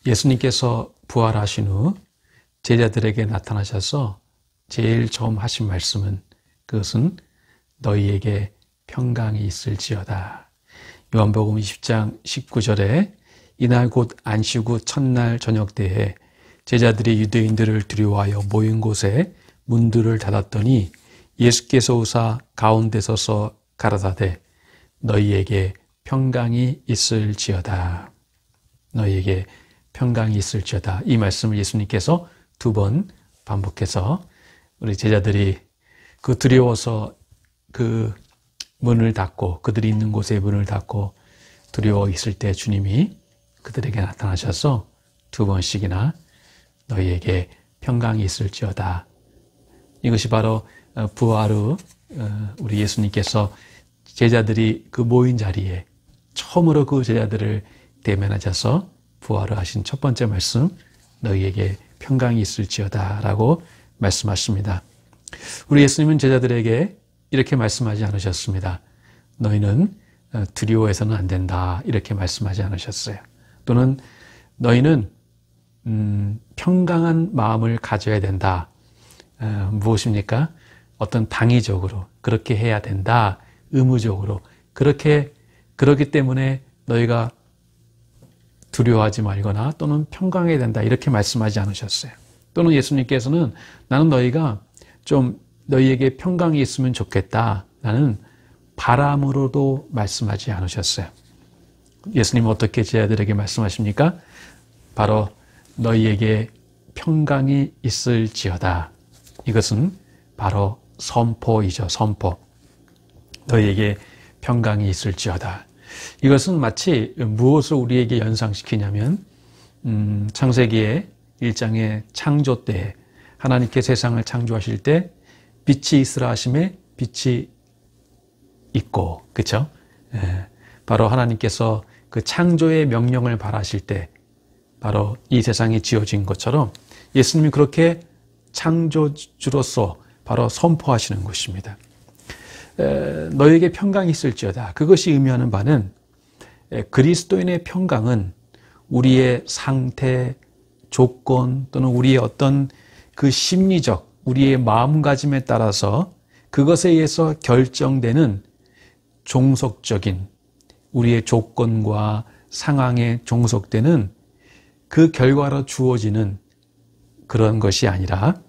예수님께서 부활하신 후 제자들에게 나타나셔서 제일 처음 하신 말씀은 그것은 너희에게 평강이 있을지어다. 요한복음 20장 19절에 이날 곧 안식 후 첫날 저녁 때에 제자들이 유대인들을 두려워하여 모인 곳에 문들을 닫았더니 예수께서 오사 가운데 서서 가라사대 너희에게 평강이 있을지어다. 너희에게 평강이 있을지어다. 이 말씀을 예수님께서 2번 반복해서 우리 제자들이 그 두려워서 그 문을 닫고 그들이 있는 곳에 문을 닫고 두려워 있을 때 주님이 그들에게 나타나셔서 2번씩이나 너희에게 평강이 있을지어다. 이것이 바로 부활 후 우리 예수님께서 제자들이 그 모인 자리에 처음으로 그 제자들을 대면하셔서 부활을 하신 첫 번째 말씀, 너희에게 평강이 있을지어다 라고 말씀하십니다. 우리 예수님은 제자들에게 이렇게 말씀하지 않으셨습니다. 너희는 두려워해서는 안 된다 이렇게 말씀하지 않으셨어요. 또는 너희는 평강한 마음을 가져야 된다. 무엇입니까? 어떤 당위적으로 그렇게 해야 된다. 의무적으로 그렇기 때문에 너희가 두려워하지 말거나 또는 평강해야 된다 이렇게 말씀하지 않으셨어요. 또는 예수님께서는 나는 너희가 좀 너희에게 평강이 있으면 좋겠다 라는 바람으로도 말씀하지 않으셨어요. 예수님은 어떻게 제자들에게 말씀하십니까? 바로 너희에게 평강이 있을지어다. 이것은 바로 선포이죠. 선포. 너희에게 평강이 있을지어다. 이것은 마치 무엇을 우리에게 연상시키냐면 창세기의 1장의 창조 때에 하나님께 세상을 창조하실 때 빛이 있으라 하심에 빛이 있고, 그렇죠? 바로 하나님께서 그 창조의 명령을 발하실 때 바로 이 세상이 지어진 것처럼 예수님이 그렇게 창조주로서 바로 선포하시는 것입니다. 너에게 평강이 있을지어다. 그것이 의미하는 바는 그리스도인의 평강은 우리의 상태, 조건 또는 우리의 어떤 그 심리적, 우리의 마음가짐에 따라서 그것에 의해서 결정되는 종속적인 우리의 조건과 상황에 종속되는 그 결과로 주어지는 그런 것이 아니라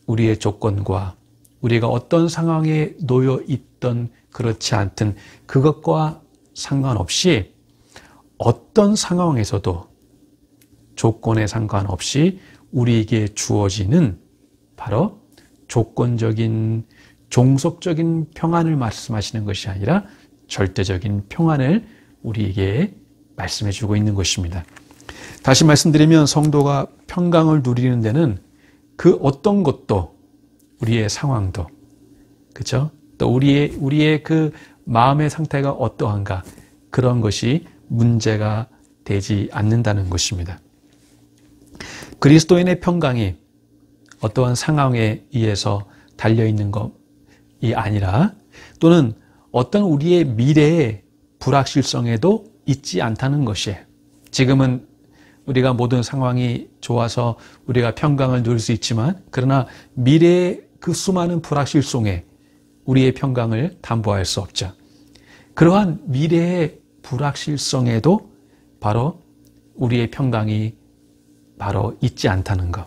우리의 조건과 우리가 어떤 상황에 놓여 있던 그렇지 않든 그것과 상관없이 어떤 상황에서도 조건에 상관없이 우리에게 주어지는 바로 조건적인 종속적인 평안을 말씀하시는 것이 아니라 절대적인 평안을 우리에게 말씀해 주고 있는 것입니다. 다시 말씀드리면 성도가 평강을 누리는 데는 그 어떤 것도 우리의 상황도 그렇죠? 또 우리의 그 마음의 상태가 어떠한가 그런 것이 문제가 되지 않는다는 것입니다. 그리스도인의 평강이 어떠한 상황에 의해서 달려있는 것이 아니라 또는 어떤 우리의 미래의 불확실성에도 있지 않다는 것이에요. 지금은 우리가 모든 상황이 좋아서 우리가 평강을 누릴 수 있지만 그러나 미래의 그 수많은 불확실성에 우리의 평강을 담보할 수 없죠. 그러한 미래의 불확실성에도 바로 우리의 평강이 바로 있지 않다는 것.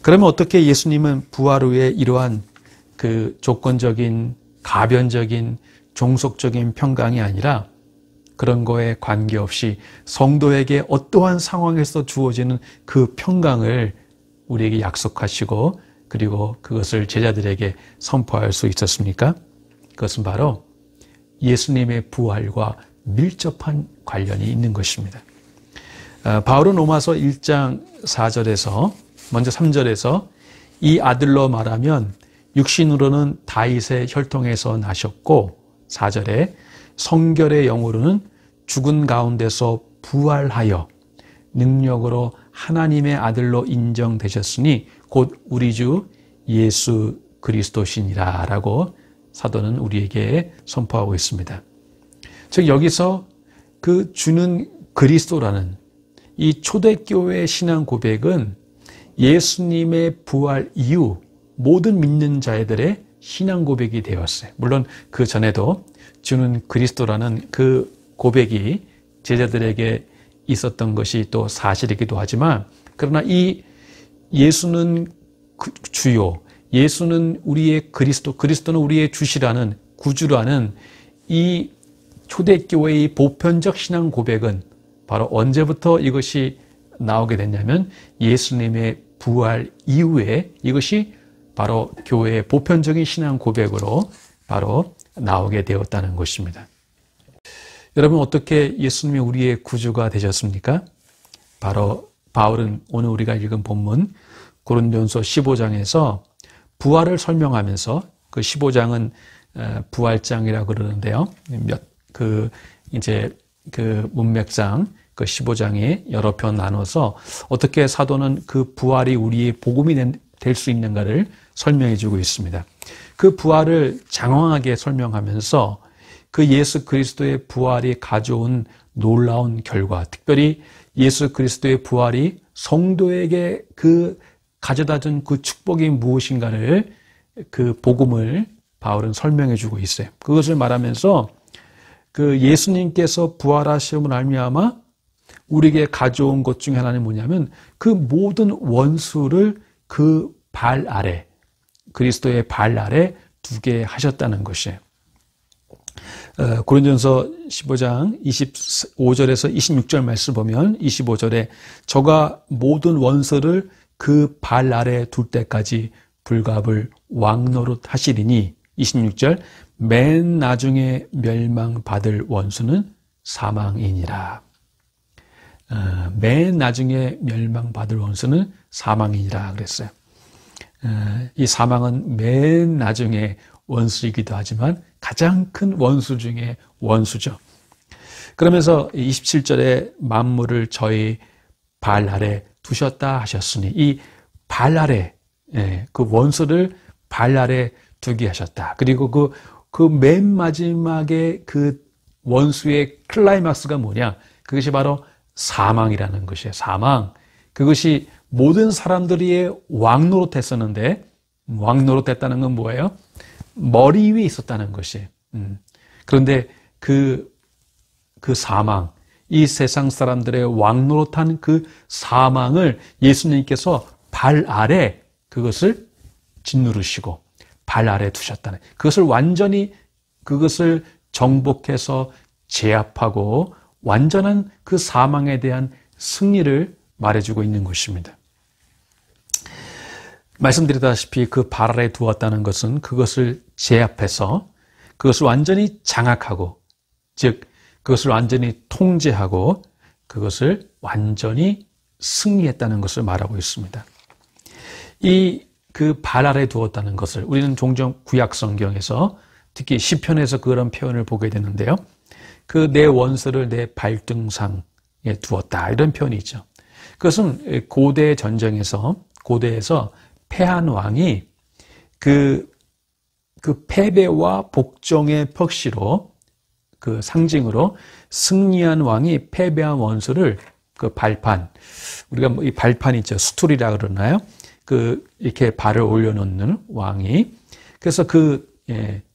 그러면 어떻게 예수님은 부활 후에 이러한 그 조건적인 가변적인 종속적인 평강이 아니라 그런 거에 관계없이 성도에게 어떠한 상황에서 주어지는 그 평강을 우리에게 약속하시고 그리고 그것을 제자들에게 선포할 수 있었습니까? 그것은 바로 예수님의 부활과 밀접한 관련이 있는 것입니다. 바울은 로마서 1장 4절에서 먼저 3절에서 이 아들로 말하면 육신으로는 다윗의 혈통에서 나셨고 4절에 성결의 영으로는 죽은 가운데서 부활하여 능력으로 하나님의 아들로 인정되셨으니 곧 우리 주 예수 그리스도시니라 라고 사도는 우리에게 선포하고 있습니다. 즉 여기서 그 주는 그리스도라는 이 초대교회의 신앙 고백은 예수님의 부활 이후 모든 믿는 자들의 신앙 고백이 되었어요. 물론 그 전에도 주는 그리스도라는 그 고백이 제자들에게 있었던 것이 또 사실이기도 하지만, 그러나 이 예수는 주요, 예수는 우리의 그리스도, 그리스도는 우리의 주시라는, 구주라는 이 초대교회의 보편적 신앙 고백은 바로 언제부터 이것이 나오게 됐냐면 예수님의 부활 이후에 이것이 바로 교회의 보편적인 신앙 고백으로 바로 나오게 되었다는 것입니다. 여러분, 어떻게 예수님이 우리의 구주가 되셨습니까? 바로 바울은 오늘 우리가 읽은 본문 고린도전서 15장에서 부활을 설명하면서, 그 15장은 부활장이라고 그러는데요. 그 문맥상 그 15장에 여러 편 나눠서 어떻게 사도는 그 부활이 우리의 복음이 될 수 있는가를 설명해 주고 있습니다. 그 부활을 장황하게 설명하면서 그 예수 그리스도의 부활이 가져온 놀라운 결과, 특별히 예수 그리스도의 부활이 성도에게 그 가져다 준 그 축복이 무엇인가를, 그 복음을 바울은 설명해 주고 있어요. 그것을 말하면서 그 예수님께서 부활하심을 말미암아 우리에게 가져온 것 중에 하나는 뭐냐면 그 모든 원수를 그 발 아래, 그리스도의 발 아래 두게 하셨다는 것이에요. 고린도전서 15장 25절에서 26절 말씀 보면 25절에 저가 모든 원수를 그 발 아래 둘 때까지 불갑을 왕노릇 하시리니, 26절, 맨 나중에 멸망받을 원수는 사망이니라. 맨 나중에 멸망받을 원수는 사망이니라 그랬어요. 이 사망은 맨 나중에 원수이기도 하지만 가장 큰 원수 중에 원수죠. 그러면서 27절에 만물을 저희 발 아래 두셨다 하셨으니, 이 발 아래, 그 원수를 발 아래 두게 하셨다. 그리고 그 맨 마지막에 그 원수의 클라이막스가 뭐냐? 그것이 바로 사망이라는 것이에요. 사망. 그것이 모든 사람들이 왕노릇했었는데, 왕노릇했다는 건 뭐예요? 머리 위에 있었다는 것이에요. 그런데 그 사망, 이 세상 사람들의 왕노릇한 그 사망을 예수님께서 발 아래 그것을 짓누르시고 발 아래 두셨다는, 그것을 완전히 그것을 정복해서 제압하고 완전한 그 사망에 대한 승리를 말해주고 있는 것입니다. 말씀드렸다시피 그 발 아래 두었다는 것은 그것을 제압해서 그것을 완전히 장악하고, 즉 그것을 완전히 통제하고 그것을 완전히 승리했다는 것을 말하고 있습니다. 이 그 발 아래 두었다는 것을 우리는 종종 구약 성경에서 특히 시편에서 그런 표현을 보게 되는데요. 그 내 원수를 내 발등상에 두었다, 이런 표현이 있죠. 그것은 고대 전쟁에서, 고대에서 패한 왕이 그 패배와 복종의 표시로, 그 상징으로 승리한 왕이 패배한 원수를 그 발판, 우리가 이 발판 있죠, 스툴이라 그러나요? 그 이렇게 발을 올려놓는 왕이, 그래서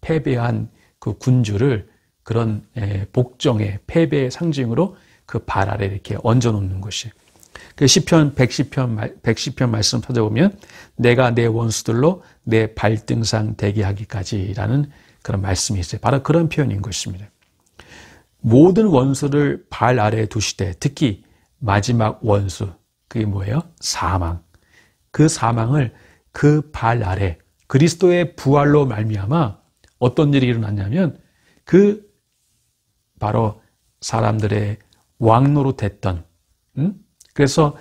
패배한 그 군주를 그런 복종의 패배의 상징으로 그 발 아래 이렇게 얹어놓는 것이. 그 시편 110편 말씀 찾아보면 내가 내 원수들로 내 발등상 되게 하기까지라는 그런 말씀이 있어요. 바로 그런 표현인 것입니다. 모든 원수를 발 아래에 두시되, 특히 마지막 원수, 그게 뭐예요? 사망. 그 사망을 그 발 아래, 그리스도의 부활로 말미암아 어떤 일이 일어났냐면 그 바로 사람들의 왕노릇했던, 그래서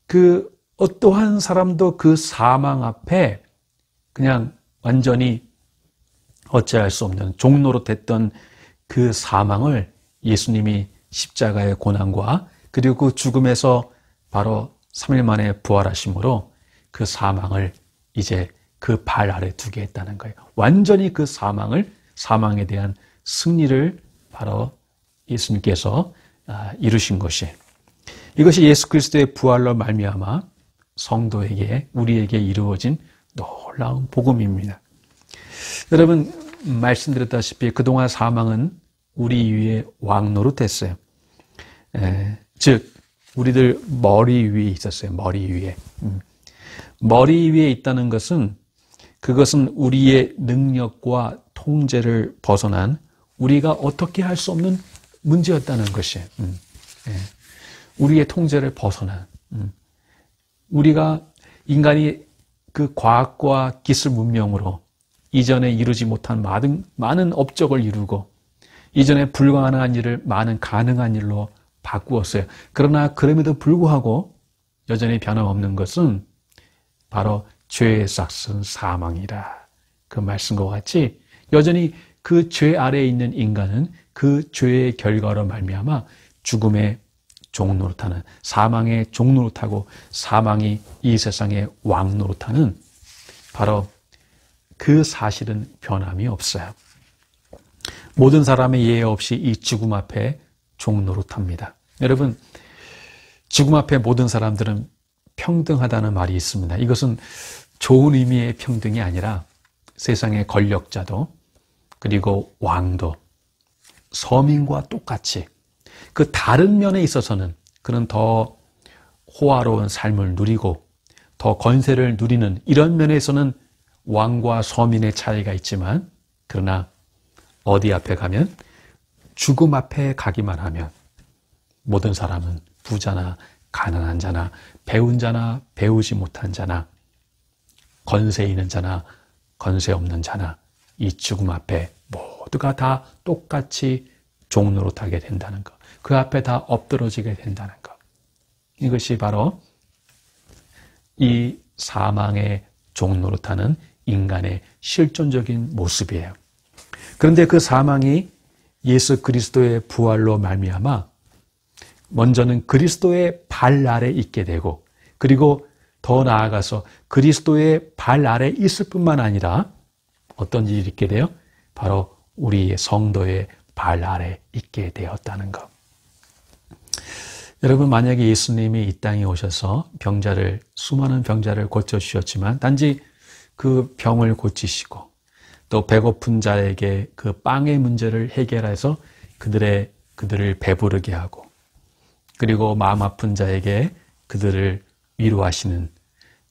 그 어떠한 사람도 그 사망 앞에 그냥 완전히 어찌할 수 없는 종노릇했던 그 사망을 예수님이 십자가의 고난과 그리고 그 죽음에서 바로 3일 만에 부활하심으로 그 사망을 이제 그 발 아래 두게 했다는 거예요. 완전히 그 사망에 대한 승리를 바로 예수님께서 이루신 것이. 이것이 예수 그리스도의 부활로 말미암아 성도에게 우리에게 이루어진 놀라운 복음입니다. 여러분 말씀드렸다시피 그동안 사망은 우리 위에 왕노릇했어요. 즉 우리들 머리 위에 있었어요. 머리 위에. 머리 위에 있다는 것은 그것은 우리의 능력과 통제를 벗어난 우리가 어떻게 할 수 없는 문제였다는 것이에요. 우리의 통제를 벗어난 우리가 인간이 그 과학과 기술 문명으로 이전에 이루지 못한 많은 업적을 이루고 이전에 불가능한 일을 많은 가능한 일로 바꾸었어요. 그러나 그럼에도 불구하고 여전히 변함없는 것은 바로 죄의 삭은 사망이라. 그 말씀과 같이 여전히 그 죄 아래에 있는 인간은 그 죄의 결과로 말미암아 죽음의 종노릇하는, 사망의 종노릇하고 사망이 이 세상의 왕노릇하는 바로 그 사실은 변함이 없어요. 모든 사람의 예외 없이 이 죽음 앞에 종노릇합니다. 여러분, 죽음 앞에 모든 사람들은 평등하다는 말이 있습니다. 이것은 좋은 의미의 평등이 아니라 세상의 권력자도 그리고 왕도 서민과 똑같이 그 다른 면에 있어서는 그는 더 호화로운 삶을 누리고 더 권세를 누리는 이런 면에서는 왕과 서민의 차이가 있지만 그러나 어디 앞에 가면 죽음 앞에 가기만 하면 모든 사람은 부자나 가난한 자나 배운 자나 배우지 못한 자나 권세 있는 자나 권세 없는 자나 이 죽음 앞에 모두가 다 똑같이 종노릇하게 된다는 것. 그 앞에 다 엎드러지게 된다는 것. 이것이 바로 이 사망의 종노릇하는 인간의 실존적인 모습이에요. 그런데 그 사망이 예수 그리스도의 부활로 말미암아 먼저는 그리스도의 발 아래 있게 되고 그리고 더 나아가서 그리스도의 발 아래 있을 뿐만 아니라 어떤 일이 있게 돼요? 바로 우리 성도의 발 아래 있게 되었다는 것. 여러분 만약에 예수님이 이 땅에 오셔서 수많은 병자를 고쳐주셨지만 단지 그 병을 고치시고 또 배고픈 자에게 그 빵의 문제를 해결해서 그들을 배부르게 하고 그리고 마음 아픈 자에게 그들을 위로하시는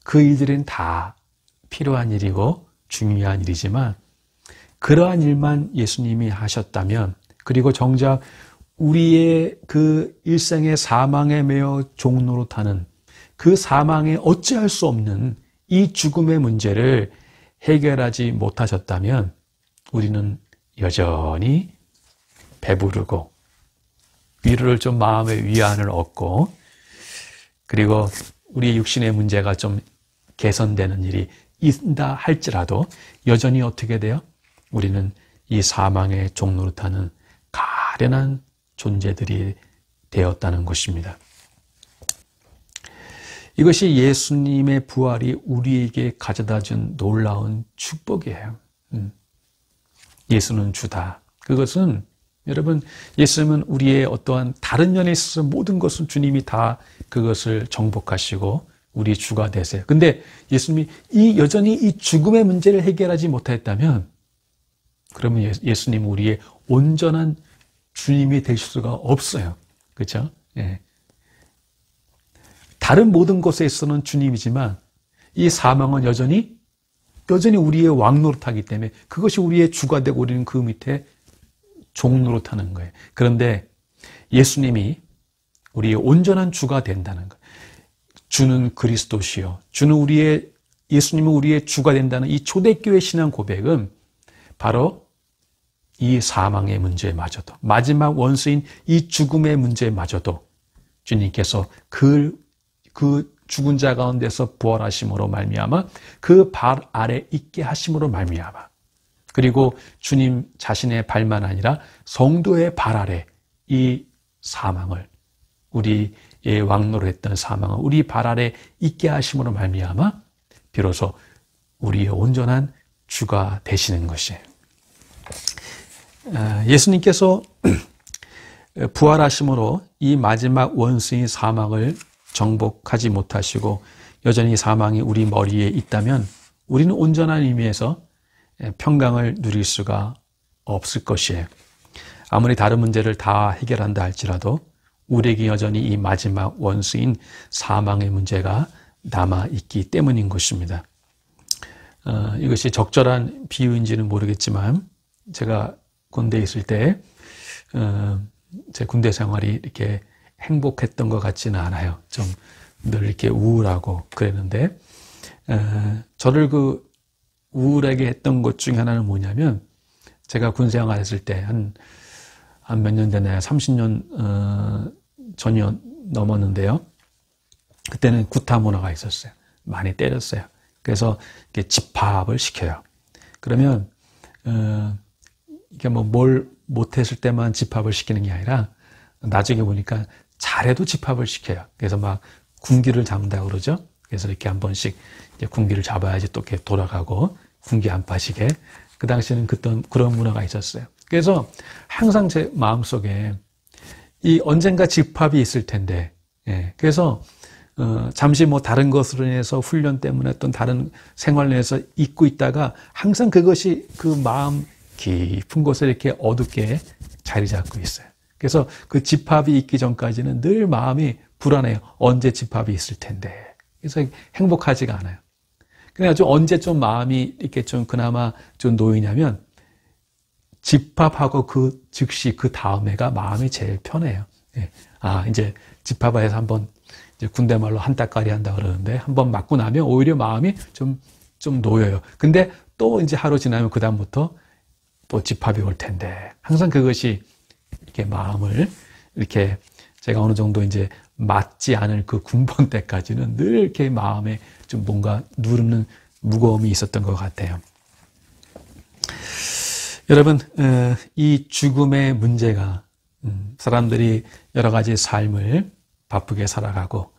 그 일들은 다 필요한 일이고 중요한 일이지만 그러한 일만 예수님이 하셨다면 그리고 정작 우리의 그 일생의 사망에 매여 종노릇하는 그 사망에 어찌할 수 없는 이 죽음의 문제를 해결하지 못하셨다면 우리는 여전히 배부르고 위로를 좀 마음의 위안을 얻고 그리고 우리의 육신의 문제가 좀 개선되는 일이 있다 할지라도 여전히 어떻게 돼요? 우리는 이 사망의 종노릇하는 가련한 존재들이 되었다는 것입니다. 이것이 예수님의 부활이 우리에게 가져다 준 놀라운 축복이에요. 예수는 주다. 그것은 여러분 예수님은 우리의 어떠한 다른 면에 있어서 모든 것은 주님이 다 그것을 정복하시고 우리 주가 되세요. 근데 예수님이 여전히 이 죽음의 문제를 해결하지 못했다면 그러면 예수님은 우리의 온전한 주님이 되실 수가 없어요. 그렇죠? 예. 다른 모든 것에 있어서는 주님이지만 이 사망은 여전히 우리의 왕노릇하기 때문에 그것이 우리의 주가 되고 우리는 그 밑에 종노릇하는 거예요. 그런데 예수님이 우리의 온전한 주가 된다는 거예요. 주는 그리스도시요. 예수님은 우리의 주가 된다는 이 초대교회 신앙 고백은 바로 이 사망의 문제마저도 마지막 원수인 이 죽음의 문제마저도 주님께서 그 죽은 자 가운데서 부활하심으로 말미암아 그 발 아래 있게 하심으로 말미암아 그리고 주님 자신의 발만 아니라 성도의 발 아래 이 사망을 우리의 왕노릇했던 사망을 우리 발 아래 있게 하심으로 말미암아 비로소 우리의 온전한 주가 되시는 것이에요. 예수님께서 부활하심으로 이 마지막 원수인 사망을 정복하지 못하시고 여전히 사망이 우리 머리에 있다면 우리는 온전한 의미에서 평강을 누릴 수가 없을 것이에요. 아무리 다른 문제를 다 해결한다 할지라도 우리에게 여전히 이 마지막 원수인 사망의 문제가 남아있기 때문인 것입니다. 이것이 적절한 비유인지는 모르겠지만 제가 군대에 있을 때 제 군대 생활이 이렇게 행복했던 것 같지는 않아요. 좀 늘 이렇게 우울하고 그랬는데 저를 그 우울하게 했던 것 중에 하나는 뭐냐면 제가 군 생활했을 때 한 몇 년 되나요? 30년 전이 넘었는데요. 그때는 구타 문화가 있었어요. 많이 때렸어요. 그래서 이렇게 집합을 시켜요. 그러면 이게 뭐 뭘 못했을 때만 집합을 시키는 게 아니라 나중에 보니까 잘해도 집합을 시켜요. 그래서 막 군기를 잡는다고 그러죠. 그래서 이렇게 한 번씩 이제 군기를 잡아야지 또 이렇게 돌아가고 군기 안 빠지게. 그 당시에는 그런 문화가 있었어요. 그래서 항상 제 마음속에 이 언젠가 집합이 있을 텐데, 그래서 잠시 뭐 다른 것으로 인해서 훈련 때문에 어떤 다른 생활로 인해서 잊고 있다가 항상 그것이 그 마음 깊은 곳에 이렇게 어둡게 자리 잡고 있어요. 그래서 그 집합이 있기 전까지는 늘 마음이 불안해요. 언제 집합이 있을 텐데. 그래서 행복하지가 않아요. 그래가지고 언제 좀 마음이 이렇게 좀 그나마 좀 놓이냐면 집합하고 그 즉시 그 다음에가 마음이 제일 편해요. 이제 집합해서 한번 이제 군대 말로 한따까리 한다 그러는데 한번 맞고 나면 오히려 마음이 좀 놓여요. 근데 또 이제 하루 지나면 그 다음부터 또 집합이 올 텐데 항상 그것이 이렇게 마음을 이렇게 제가 어느 정도 이제 맞지 않을 그 군번 때까지는 늘 이렇게 마음에 좀 뭔가 누르는 무거움이 있었던 것 같아요. 여러분, 이 죽음의 문제가 사람들이 여러 가지 삶을 바쁘게 살아가고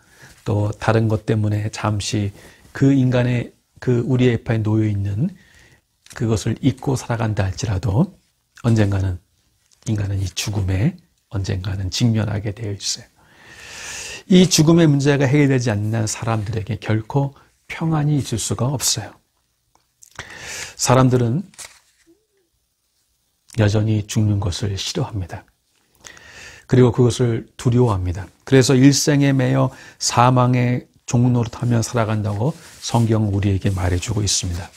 또 다른 것 때문에 잠시 그 인간의 그 우리의 에파에 놓여 있는 그것을 잊고 살아간다 할지라도 언젠가는 인간은 이 죽음에 언젠가는 직면하게 되어 있어요. 이 죽음의 문제가 해결되지 않는 사람들에게 결코 평안이 있을 수가 없어요. 사람들은 여전히 죽는 것을 싫어합니다. 그리고 그것을 두려워합니다. 그래서 일생에 매여 사망의 종노릇하며 살아간다고 성경은 우리에게 말해주고 있습니다.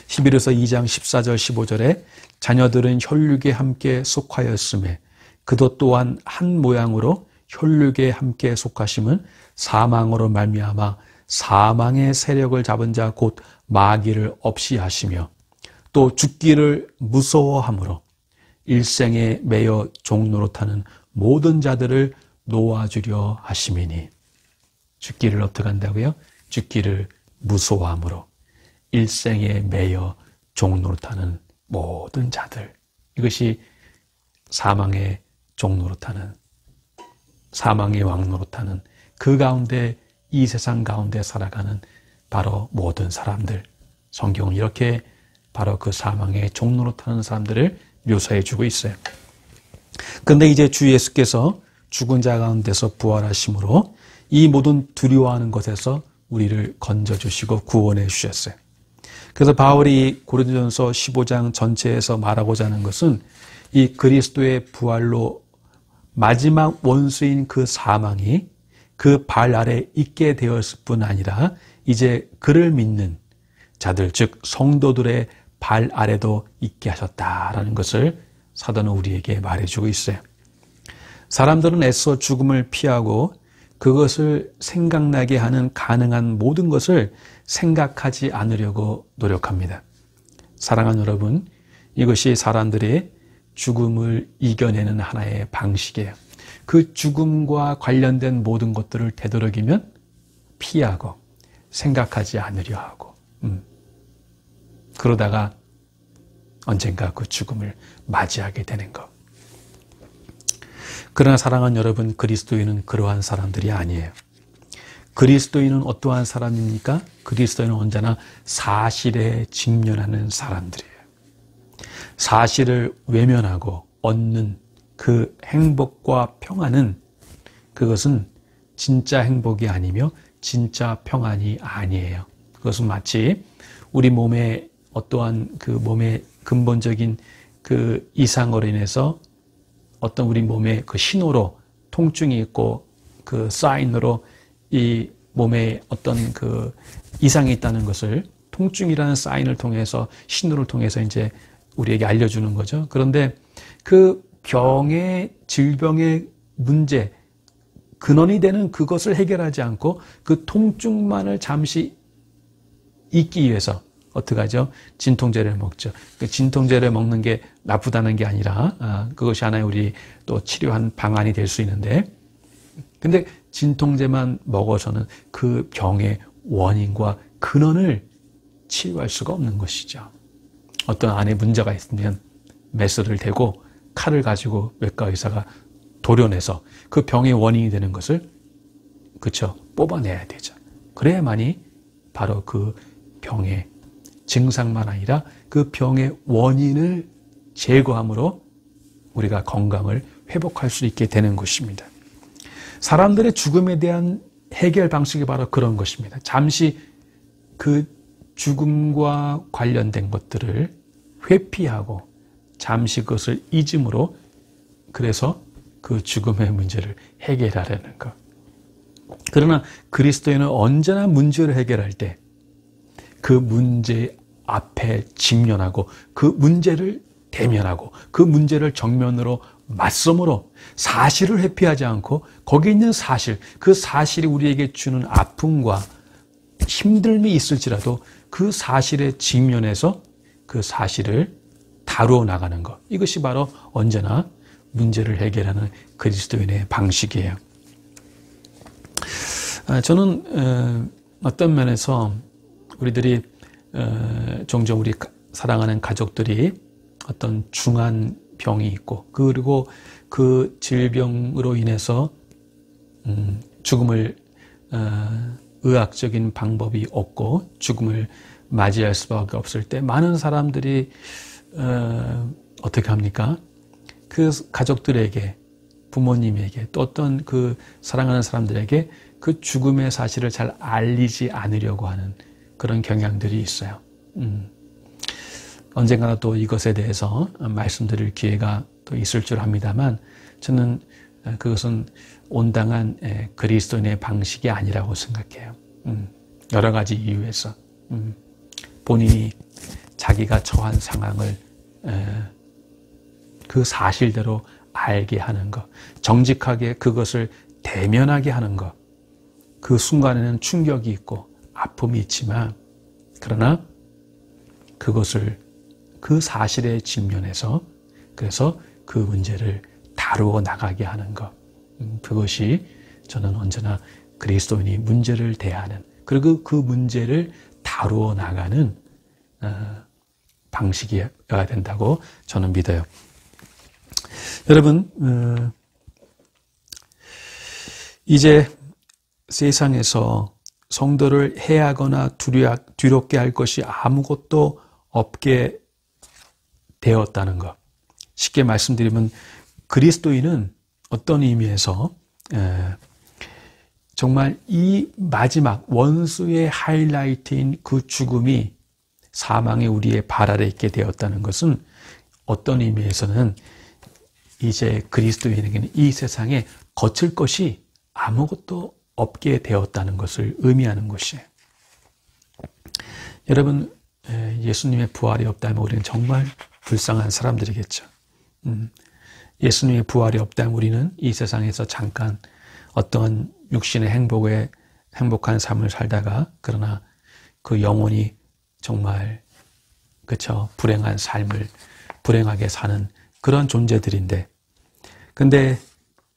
히브리서 2장 14절 15절에 자녀들은 혈육에 함께 속하였음에 그도 또한 한 모양으로 혈육에 함께 속하심은 사망으로 말미암아 사망의 세력을 잡은 자 곧 마귀를 없이 하시며 또 죽기를 무서워함으로 일생에 매여 종노릇하는 모든 자들을 놓아주려 하심이니. 죽기를 어떻게 한다고요? 죽기를 무서워함으로 일생에 매여 종노릇하는 모든 자들. 이것이 사망의 종노릇하는, 사망의 왕노릇하는 그 가운데 이 세상 가운데 살아가는 바로 모든 사람들. 성경은 이렇게 바로 그 사망의 종노릇하는 사람들을 묘사해 주고 있어요. 그런데 이제 주 예수께서 죽은 자 가운데서 부활하심으로 이 모든 두려워하는 것에서 우리를 건져주시고 구원해 주셨어요. 그래서 바울이 고린도전서 15장 전체에서 말하고자 하는 것은 이 그리스도의 부활로 마지막 원수인 그 사망이 그 발 아래 있게 되었을 뿐 아니라 이제 그를 믿는 자들, 즉 성도들의 발 아래도 있게 하셨다라는 것을 사도는 우리에게 말해주고 있어요. 사람들은 애써 죽음을 피하고 그것을 생각나게 하는 가능한 모든 것을 생각하지 않으려고 노력합니다. 사랑하는 여러분, 이것이 사람들이 죽음을 이겨내는 하나의 방식이에요. 그 죽음과 관련된 모든 것들을 되도록이면 피하고 생각하지 않으려 하고 그러다가 언젠가 그 죽음을 맞이하게 되는 것. 그러나 사랑하는 여러분, 그리스도인은 그러한 사람들이 아니에요. 그리스도인은 어떠한 사람입니까? 그리스도인은 언제나 사실에 직면하는 사람들이에요. 사실을 외면하고 얻는 그 행복과 평안은 그것은 진짜 행복이 아니며 진짜 평안이 아니에요. 그것은 마치 우리 몸에 어떠한 그 몸의 근본적인 그 이상으로 인해서 어떤 우리 몸의 그 신호로 통증이 있고 그 사인으로 이 몸에 어떤 그 이상이 있다는 것을 통증이라는 사인을 통해서 신호를 통해서 이제 우리에게 알려주는 거죠. 그런데 그 병의 질병의 문제 근원이 되는 그것을 해결하지 않고 그 통증만을 잠시 잊기 위해서 어떻게 하죠? 진통제를 먹죠. 그 진통제를 먹는 게 나쁘다는 게 아니라 그것이 하나의 우리 또 치료한 방안이 될 수 있는데 근데 진통제만 먹어서는 그 병의 원인과 근원을 치유할 수가 없는 것이죠. 어떤 안에 문제가 있으면 메스를 대고 칼을 가지고 외과 의사가 도려내서 그 병의 원인이 되는 것을 그쵸 뽑아내야 되죠. 그래야만이 바로 그 병의 증상만 아니라 그 병의 원인을 제거함으로 우리가 건강을 회복할 수 있게 되는 것입니다. 사람들의 죽음에 대한 해결 방식이 바로 그런 것입니다. 잠시 그 죽음과 관련된 것들을 회피하고 잠시 그것을 잊음으로 그래서 그 죽음의 문제를 해결하려는 것. 그러나 그리스도인은 언제나 문제를 해결할 때 그 문제 앞에 직면하고 그 문제를 대면하고 그 문제를 정면으로 맞섬으로 사실을 회피하지 않고 거기 있는 사실, 그 사실이 우리에게 주는 아픔과 힘듦이 있을지라도 그 사실에 직면해서 그 사실을 다루어 나가는 것. 이것이 바로 언제나 문제를 해결하는 그리스도인의 방식이에요. 저는 어떤 면에서 우리들이 종종 우리 사랑하는 가족들이 어떤 중한 병이 있고 그리고 그 질병으로 인해서 죽음을 의학적인 방법이 없고 죽음을 맞이할 수밖에 없을 때 많은 사람들이 어떻게 합니까? 그 가족들에게 부모님에게 또 어떤 그 사랑하는 사람들에게 그 죽음의 사실을 잘 알리지 않으려고 하는 그런 경향들이 있어요. 언젠가나 또 이것에 대해서 말씀드릴 기회가 또 있을 줄 압니다만 저는 그것은 온당한 그리스도인의 방식이 아니라고 생각해요. 여러 가지 이유에서 본인이 자기가 처한 상황을 그 사실대로 알게 하는 것, 정직하게 그것을 대면하게 하는 것, 그 순간에는 충격이 있고 아픔이 있지만 그러나 그것을 그 사실에 직면해서 그래서 그 문제를 다루어 나가게 하는 것, 그것이 저는 언제나 그리스도인이 문제를 대하는 그리고 그 문제를 다루어 나가는 방식이어야 된다고 저는 믿어요. 여러분, 이제 세상에서 성도를 해하거나 두렵게 할 것이 아무것도 없게 되었다는 것. 쉽게 말씀드리면 그리스도인은 어떤 의미에서 정말 이 마지막 원수의 하이라이트인 그 죽음이 사망의 우리의 발 아래 있게 되었다는 것은 어떤 의미에서는 이제 그리스도인에게는 이 세상에 거칠 것이 아무것도 없게 되었다는 것을 의미하는 것이에요. 여러분, 예수님의 부활이 없다면 우리는 정말 불쌍한 사람들이겠죠. 예수님의 부활이 없다면 우리는 이 세상에서 잠깐 어떠한 육신의 행복한 삶을 살다가 그러나 그 영혼이 정말 그쵸 불행한 삶을 불행하게 사는 그런 존재들인데 근데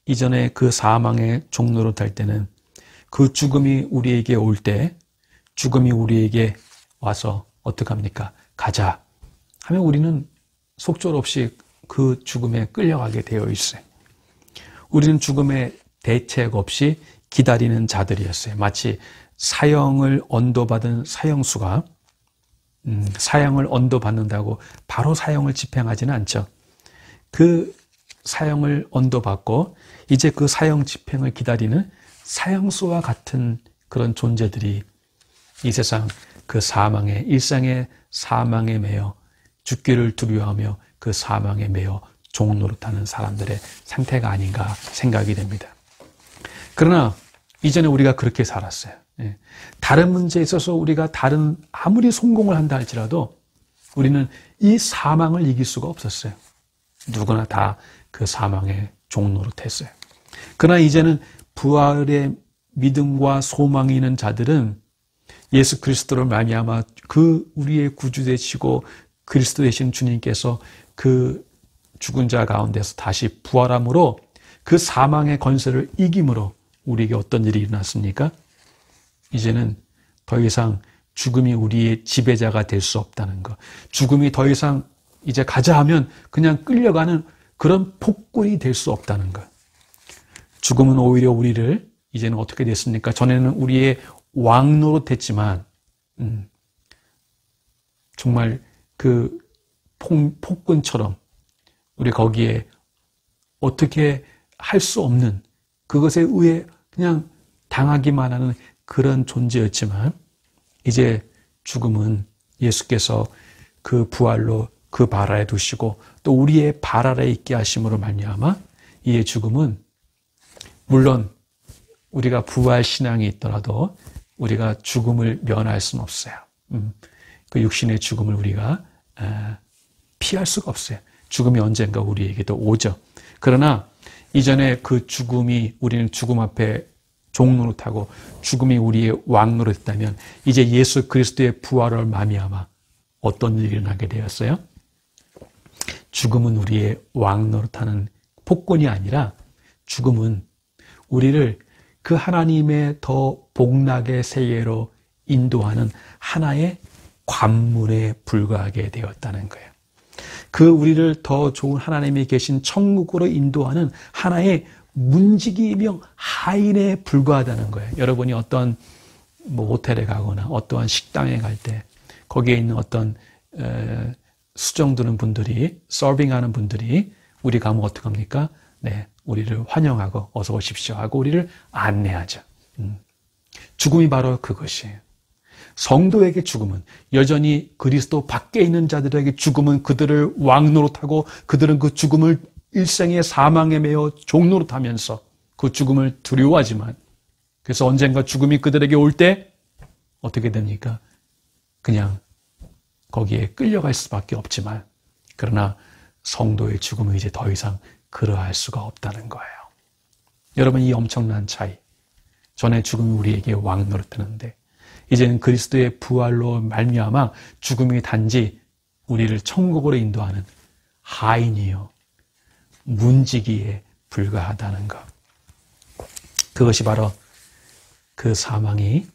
이전에 그 사망의 종로로 탈 때는 그 죽음이 우리에게 올 때 죽음이 우리에게 와서 어떡합니까? 가자 하면 우리는 속절없이 그 죽음에 끌려가게 되어 있어요. 우리는 죽음에 대책 없이 기다리는 자들이었어요. 마치 사형을 언도받은 사형수가 사형을 언도받는다고 바로 사형을 집행하지는 않죠. 그 사형을 언도받고 이제 그 사형 집행을 기다리는 사형수와 같은 그런 존재들이 이 세상 그 사망의 일상의 사망에 매여 죽기를 두려워하며 그 사망에 매여 종노릇하는 사람들의 상태가 아닌가 생각이 됩니다. 그러나 이전에 우리가 그렇게 살았어요. 다른 문제에 있어서 우리가 아무리 성공을 한다 할지라도 우리는 이 사망을 이길 수가 없었어요. 누구나 다 그 사망의 종노릇했어요. 그러나 이제는 부활의 믿음과 소망이 있는 자들은 예수 그리스도를 말미암아 그 우리의 구주 되시고 그리스도 되신 주님께서 그 죽은 자 가운데서 다시 부활함으로 그 사망의 권세를 이김으로 우리에게 어떤 일이 일어났습니까? 이제는 더 이상 죽음이 우리의 지배자가 될 수 없다는 것. 죽음이 더 이상 이제 가자 하면 그냥 끌려가는 그런 폭군이 될 수 없다는 것. 죽음은 오히려 우리를 이제는 어떻게 됐습니까? 전에는 우리의 왕 노릇했지만 정말 그 폭군처럼 우리 거기에 어떻게 할 수 없는 그것에 의해 그냥 당하기만 하는 그런 존재였지만 이제 죽음은 예수께서 그 부활로 그 발 아래 두시고 또 우리의 발 아래 있게 하심으로 말미암아 이의 죽음은 물론 우리가 부활 신앙이 있더라도 우리가 죽음을 면할 수는 없어요. 그 육신의 죽음을 우리가 피할 수가 없어요. 죽음이 언젠가 우리에게도 오죠. 그러나 이전에 그 죽음이 우리는 죽음 앞에 종노릇하고 죽음이 우리의 왕 노릇했다면 이제 예수 그리스도의 부활을 말미암아 어떤 일이 일어나게 되었어요? 죽음은 우리의 왕 노릇하는 폭군이 아니라 죽음은 우리를 그 하나님의 더 복락의 세계로 인도하는 하나의 관문에 불과하게 되었다는 거예요. 그 우리를 더 좋은 하나님이 계신 천국으로 인도하는 하나의 문지기명 하인에 불과하다는 거예요. 여러분이 어떤 호텔에 가거나 어떠한 식당에 갈 때 거기에 있는 어떤 수정 두는 분들이 서빙하는 분들이 우리 가면 어떻게 합니까? 네, 우리를 환영하고 어서 오십시오 하고 우리를 안내하죠. 죽음이 바로 그것이에요. 성도에게 죽음은 여전히 그리스도 밖에 있는 자들에게 죽음은 그들을 왕 노릇하고 그들은 그 죽음을 일생의 사망에 매여 종노릇하면서 그 죽음을 두려워하지만 그래서 언젠가 죽음이 그들에게 올 때 어떻게 됩니까? 그냥 거기에 끌려갈 수밖에 없지만 그러나 성도의 죽음은 이제 더 이상 그러할 수가 없다는 거예요. 여러분 이 엄청난 차이. 전에 죽음이 우리에게 왕 노릇하는데 이제는 그리스도의 부활로 말미암아 죽음이 단지 우리를 천국으로 인도하는 하인이요 문지기에 불과하다는 것. 그것이 바로 그 사망이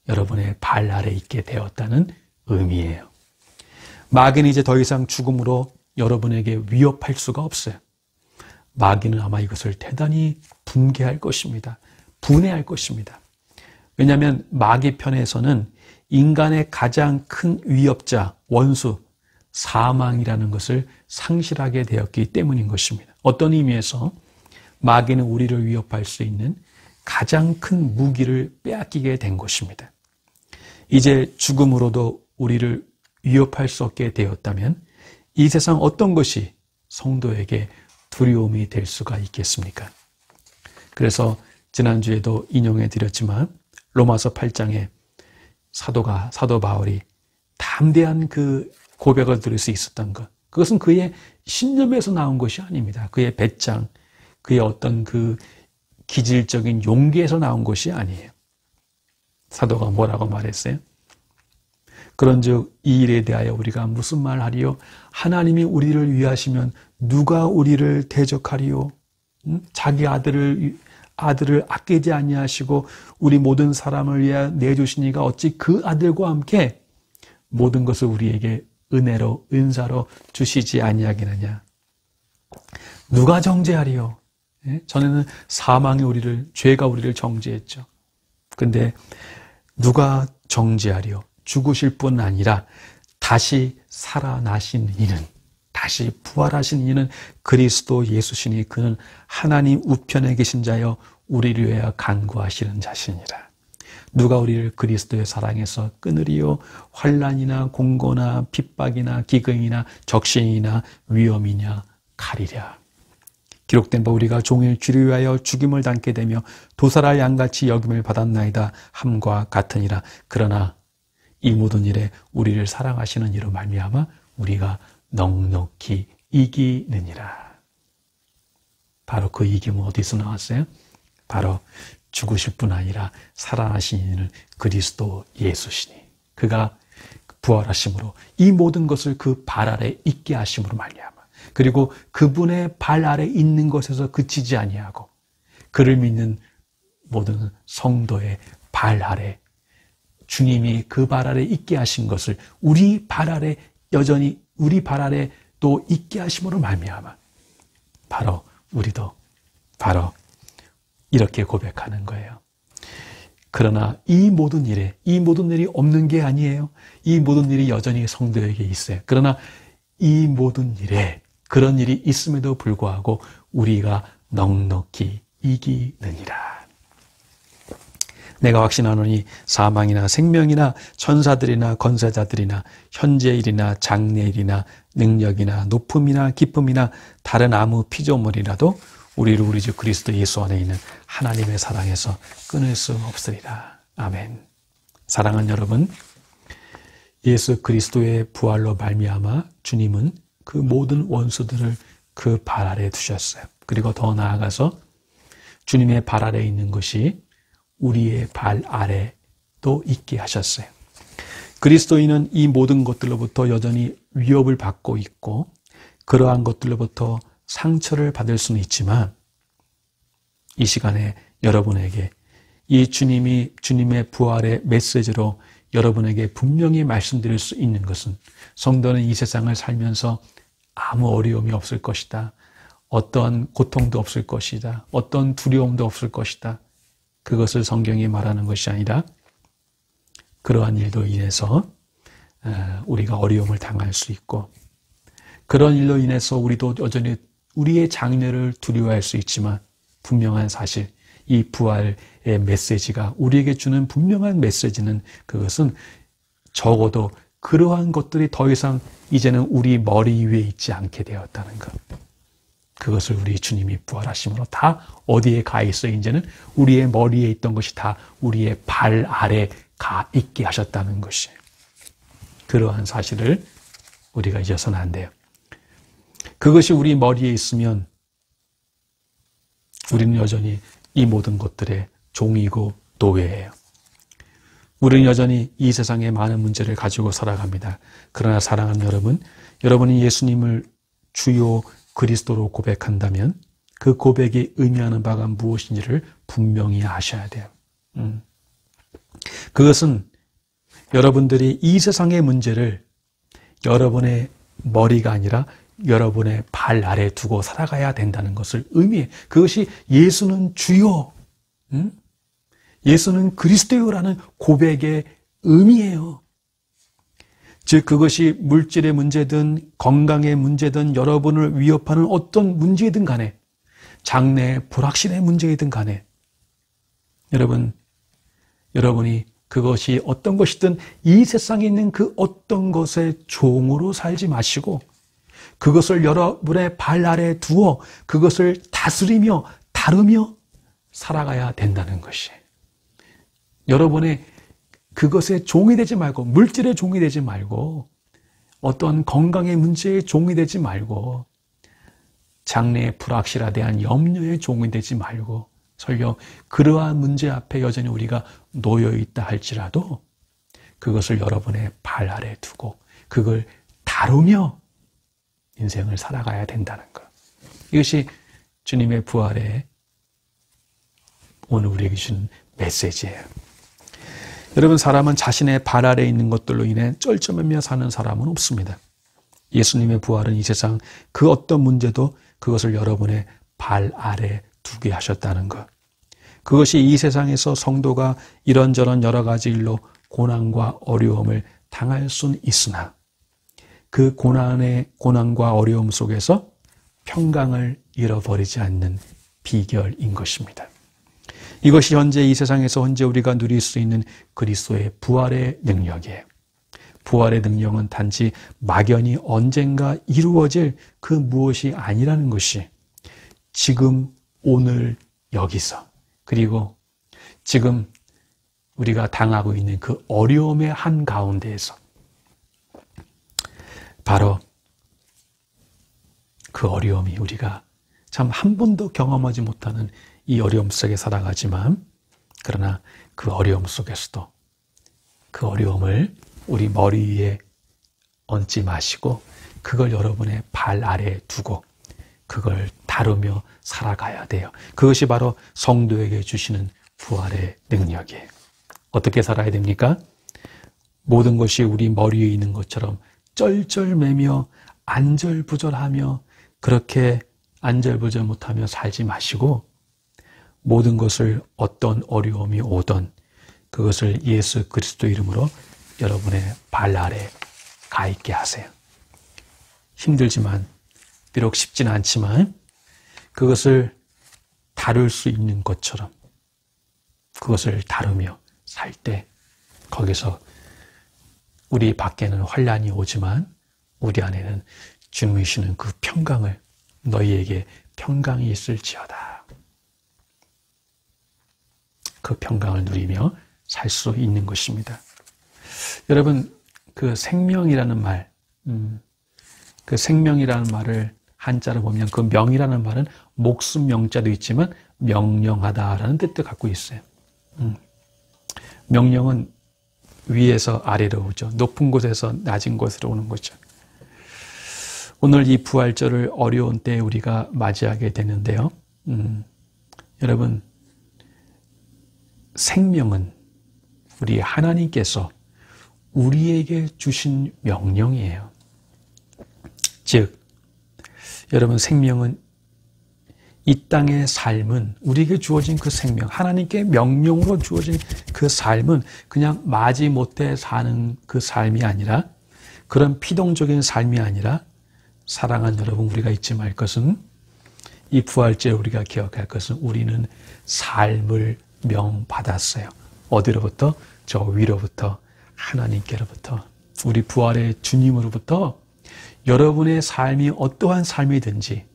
여러분의 발 아래 있게 되었다는 의미예요. 마귀는 이제 더 이상 죽음으로 여러분에게 위협할 수가 없어요. 마귀는 아마 이것을 대단히 붕괴할 것입니다. 분해할 것입니다. 왜냐하면 마귀 편에서는 인간의 가장 큰 위협자, 원수, 사망이라는 것을 상실하게 되었기 때문인 것입니다. 어떤 의미에서 마귀는 우리를 위협할 수 있는 가장 큰 무기를 빼앗기게 된 것입니다. 이제 죽음으로도 우리를 위협할 수 없게 되었다면 이 세상 어떤 것이 성도에게 두려움이 될 수가 있겠습니까? 그래서 지난주에도 인용해 드렸지만 로마서 8장에 사도 바울이 담대한 그 고백을 들을 수 있었던 것. 그것은 그의 신념에서 나온 것이 아닙니다. 그의 배짱, 그의 어떤 그 기질적인 용기에서 나온 것이 아니에요. 사도가 뭐라고 말했어요? 그런즉 이 일에 대하여 우리가 무슨 말하리요? 하나님이 우리를 위하시면 누가 우리를 대적하리요? 자기 아들을 아끼지 아니하시고 우리 모든 사람을 위하여 내주시니가 어찌 그 아들과 함께 모든 것을 우리에게 은혜로 은사로 주시지 아니하겠느냐? 누가 정죄하리요? 전에는 사망이 죄가 우리를 정죄했죠. 근데 누가 정죄하리요? 죽으실 뿐 아니라 다시 살아나신 이는 다시 부활하신 이는 그리스도 예수시니 그는 하나님 우편에 계신 자여 우리를 위하여 간구하시는 자시니라. 누가 우리를 그리스도의 사랑에서 끊으리요? 환난이나 공고나 핍박이나 기근이나 적신이나 위험이냐 칼이랴. 기록된 바 우리가 종일 주를 위하여 죽임을 당게 되며 도살할 양같이 여김을 받았나이다 함과 같으니라. 그러나 이 모든 일에 우리를 사랑하시는 이로 말미암아 우리가 넉넉히 이기느니라. 바로 그 이김은 어디서 나왔어요? 바로 죽으실 뿐 아니라 살아나신 이는 그리스도 예수시니 그가 부활하심으로 이 모든 것을 그 발 아래 있게 하심으로 말미암아 그리고 그분의 발 아래 있는 것에서 그치지 아니하고 그를 믿는 모든 성도의 발 아래 주님이 그 발 아래 있게 하신 것을 우리 발 아래 여전히 우리 발 아래 또 있게 하심으로 말미암아 바로 우리도 바로 이렇게 고백하는 거예요. 그러나 이 모든 일이 없는 게 아니에요. 이 모든 일이 여전히 성도에게 있어요. 그러나 이 모든 일에 그런 일이 있음에도 불구하고 우리가 넉넉히 이기느니라. 내가 확신하노니 사망이나 생명이나 천사들이나 권세자들이나 현재일이나 장래일이나 능력이나 높음이나 기쁨이나 다른 아무 피조물이라도 우리를 우리 주 그리스도 예수 안에 있는 하나님의 사랑에서 끊을 수 없으리라. 아멘. 사랑하는 여러분, 예수 그리스도의 부활로 말미암아 주님은 그 모든 원수들을 그 발 아래에 두셨어요. 그리고 더 나아가서 주님의 발 아래에 있는 것이 우리의 발 아래도 있게 하셨어요. 그리스도인은 이 모든 것들로부터 여전히 위협을 받고 있고 그러한 것들로부터 상처를 받을 수는 있지만 이 시간에 여러분에게 이 주님의 부활의 메시지로 여러분에게 분명히 말씀드릴 수 있는 것은 성도는 이 세상을 살면서 아무 어려움이 없을 것이다. 어떤 고통도 없을 것이다. 어떤 두려움도 없을 것이다. 그것을 성경이 말하는 것이 아니라 그러한 일로 인해서 우리가 어려움을 당할 수 있고 그런 일로 인해서 우리도 여전히 우리의 장래를 두려워할 수 있지만 분명한 사실 이 부활의 메시지가 우리에게 주는 분명한 메시지는 그것은 적어도 그러한 것들이 더 이상 이제는 우리 머리 위에 있지 않게 되었다는 것. 그것을 우리 주님이 부활하심으로 다 어디에 가 있어요? 이제는 우리의 머리에 있던 것이 다 우리의 발 아래 가 있게 하셨다는 것이. 그러한 사실을 우리가 잊어서는 안 돼요. 그것이 우리 머리에 있으면 우리는 여전히 이 모든 것들의 종이고 노예예요. 우리는 여전히 이 세상의 많은 문제를 가지고 살아갑니다. 그러나 사랑하는 여러분, 여러분이 예수님을 주요 그리스도로 고백한다면 그 고백이 의미하는 바가 무엇인지를 분명히 아셔야 돼요. 그것은 여러분들이 이 세상의 문제를 여러분의 머리가 아니라 여러분의 발 아래 두고 살아가야 된다는 것을 의미해. 그것이 예수는 주요, 예수는 그리스도요라는 고백의 의미예요. 즉 그것이 물질의 문제든 건강의 문제든 여러분을 위협하는 어떤 문제이든 간에 장래 불확실의 문제이든 간에 여러분이 그것이 어떤 것이든 이 세상에 있는 그 어떤 것의 종으로 살지 마시고 그것을 여러분의 발 아래에 두어 그것을 다스리며 다루며 살아가야 된다는 것이. 여러분의 그것의 종이 되지 말고 물질의 종이 되지 말고 어떤 건강의 문제의 종이 되지 말고 장래의 불확실에 대한 염려의 종이 되지 말고 설령 그러한 문제 앞에 여전히 우리가 놓여있다 할지라도 그것을 여러분의 발 아래에 두고 그걸 다루며 인생을 살아가야 된다는 것. 이것이 주님의 부활에 오늘 우리에게 주는 메시지예요. 여러분, 사람은 자신의 발 아래에 있는 것들로 인해 쩔쩔매며 사는 사람은 없습니다. 예수님의 부활은 이 세상 그 어떤 문제도 그것을 여러분의 발 아래 두게 하셨다는 것. 그것이 이 세상에서 성도가 이런저런 여러 가지 일로 고난과 어려움을 당할 수는 있으나 그 고난과 어려움 속에서 평강을 잃어버리지 않는 비결인 것입니다. 이것이 현재 이 세상에서 현재 우리가 누릴 수 있는 그리스도의 부활의 능력이에요. 부활의 능력은 단지 막연히 언젠가 이루어질 그 무엇이 아니라는 것이 지금 오늘 여기서 그리고 지금 우리가 당하고 있는 그 어려움의 한가운데에서 바로 그 어려움이 우리가 참 한 번도 경험하지 못하는 이 어려움 속에 살아가지만 그러나 그 어려움 속에서도 그 어려움을 우리 머리 위에 얹지 마시고 그걸 여러분의 발 아래에 두고 그걸 다루며 살아가야 돼요. 그것이 바로 성도에게 주시는 부활의 능력이에요. 어떻게 살아야 됩니까? 모든 것이 우리 머리 위에 있는 것처럼 쩔쩔매며 안절부절하며 그렇게 안절부절 못하며 살지 마시고 모든 것을 어떤 어려움이 오던 그것을 예수 그리스도 이름으로 여러분의 발 아래 가 있게 하세요. 힘들지만 비록 쉽지는 않지만 그것을 다룰 수 있는 것처럼 그것을 다루며 살 때 거기서 우리 밖에는 환난이 오지만 우리 안에는 주님이 주시는 그 평강을 너희에게 평강이 있을지어다. 그 평강을 누리며 살 수 있는 것입니다. 여러분 그 생명이라는 말, 그 생명이라는 말을 한자로 보면 그 명이라는 말은 목숨 명자도 있지만 명령하다라는 뜻도 갖고 있어요. 명령은 위에서 아래로 오죠. 높은 곳에서 낮은 곳으로 오는 거죠. 오늘 이 부활절을 어려운 때에 우리가 맞이하게 되는데요. 여러분 생명은 우리 하나님께서 우리에게 주신 명령이에요. 즉 여러분 생명은 이 땅의 삶은 우리에게 주어진 그 생명, 하나님께 명령으로 주어진 그 삶은 그냥 마지못해 사는 그 삶이 아니라 그런 피동적인 삶이 아니라 사랑하는 여러분 우리가 잊지 말 것은 이 부활절에 우리가 기억할 것은 우리는 삶을 명받았어요. 어디로부터? 저 위로부터 하나님께로부터 우리 부활의 주님으로부터 여러분의 삶이 어떠한 삶이든지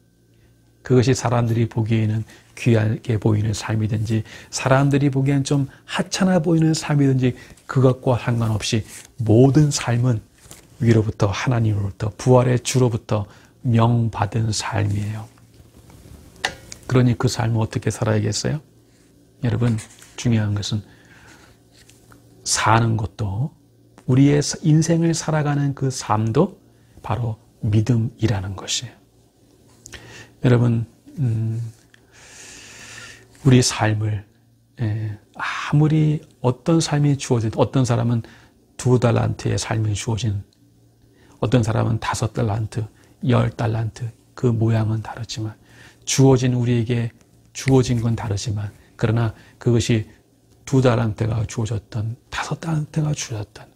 그것이 사람들이 보기에는 귀하게 보이는 삶이든지 사람들이 보기엔 좀 하찮아 보이는 삶이든지 그것과 상관없이 모든 삶은 위로부터 하나님으로부터 부활의 주로부터 명받은 삶이에요. 그러니 그 삶을 어떻게 살아야겠어요? 여러분 중요한 것은 사는 것도 우리의 인생을 살아가는 그 삶도 바로 믿음이라는 것이에요. 여러분 우리 삶을 아무리 어떤 삶이 주어지든 어떤 사람은 2달란트의 삶이 주어진 어떤 사람은 5달란트, 10달란트 그 모양은 다르지만 주어진 우리에게 주어진 건 다르지만 그러나 그것이 2달란트가 주어졌던 5달란트가 주어졌던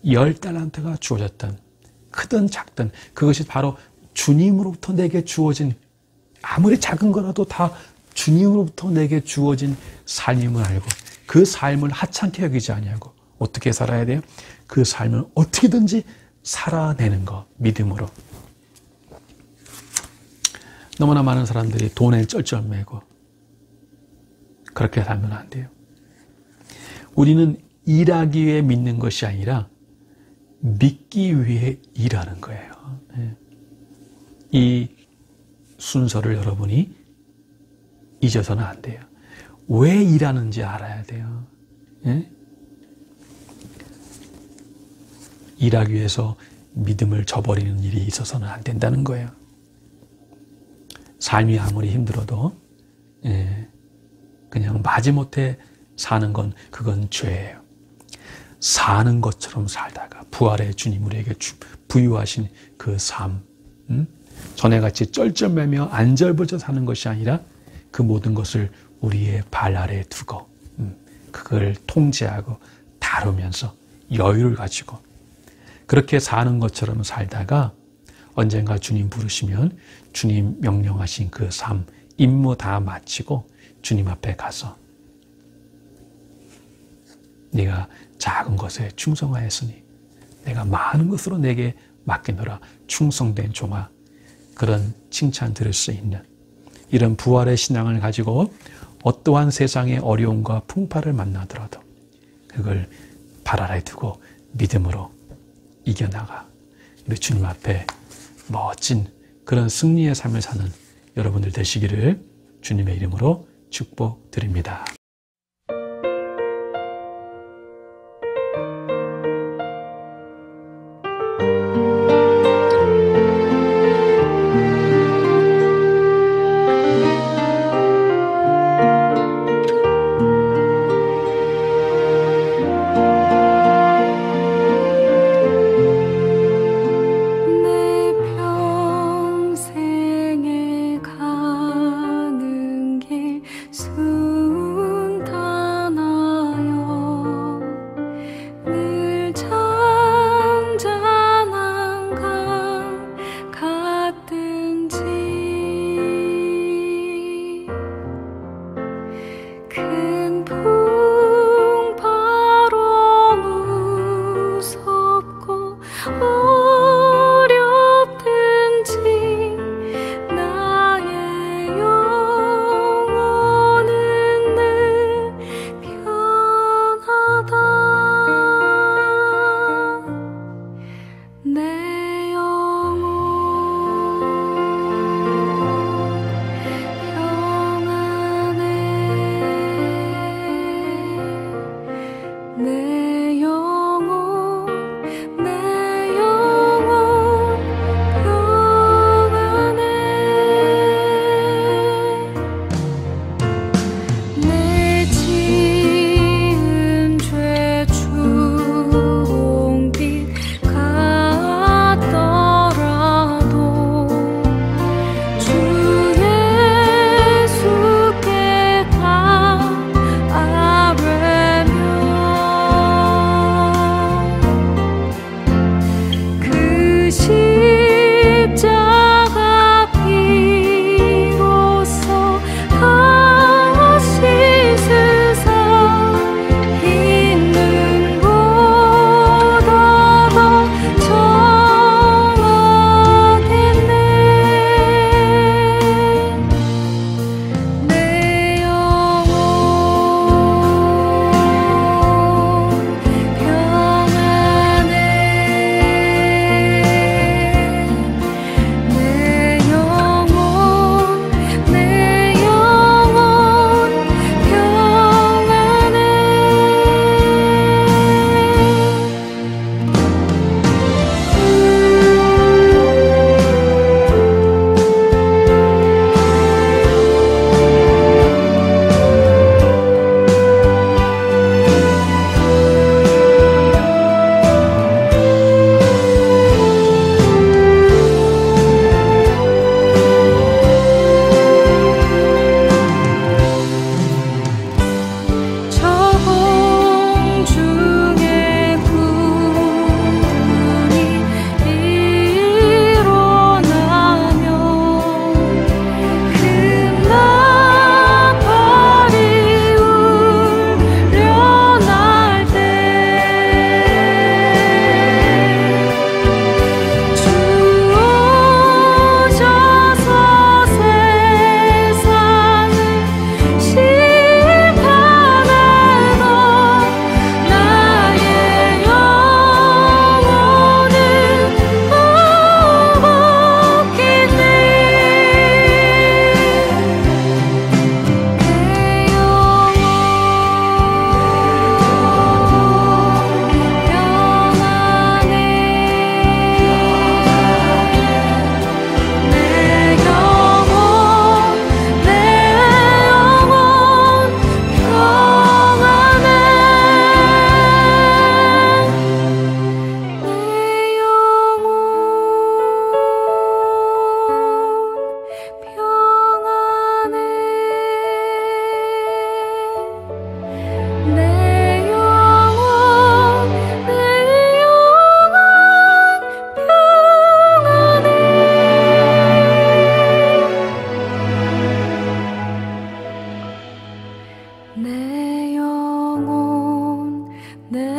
10달란트가 주어졌던 크든 작든 그것이 바로 주님으로부터 내게 주어진 아무리 작은 거라도 다 주님으로부터 내게 주어진 삶임을 알고 그 삶을 하찮게 여기지 아니하고 어떻게 살아야 돼요? 그 삶을 어떻게든지 살아내는 것, 믿음으로. 너무나 많은 사람들이 돈에 쩔쩔매고 그렇게 살면 안 돼요. 우리는 일하기 위해 믿는 것이 아니라 믿기 위해 일하는 거예요. 이 순서를 여러분이 잊어서는 안 돼요. 왜 일하는지 알아야 돼요. 일하기 위해서 믿음을 저버리는 일이 있어서는 안 된다는 거예요. 삶이 아무리 힘들어도 그냥 마지못해 사는 건 그건 죄예요. 사는 것처럼 살다가 부활의 주님 우리에게 부유하신 그 삶, 전에같이 쩔쩔매며 안절부절 사는 것이 아니라 그 모든 것을 우리의 발 아래에 두고 그걸 통제하고 다루면서 여유를 가지고 그렇게 사는 것처럼 살다가 언젠가 주님 부르시면 주님 명령하신 그 삶, 임무 다 마치고 주님 앞에 가서 네가 작은 것에 충성하였으니 내가 많은 것으로 내게 맡기노라. 충성된 종아. 그런 칭찬 들을 수 있는 이런 부활의 신앙을 가지고 어떠한 세상의 어려움과 풍파를 만나더라도 그걸 발 아래 두고 믿음으로 이겨나가 우리 주님 앞에 멋진 그런 승리의 삶을 사는 여러분들 되시기를 주님의 이름으로 축복드립니다. 평생에 가는 길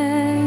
해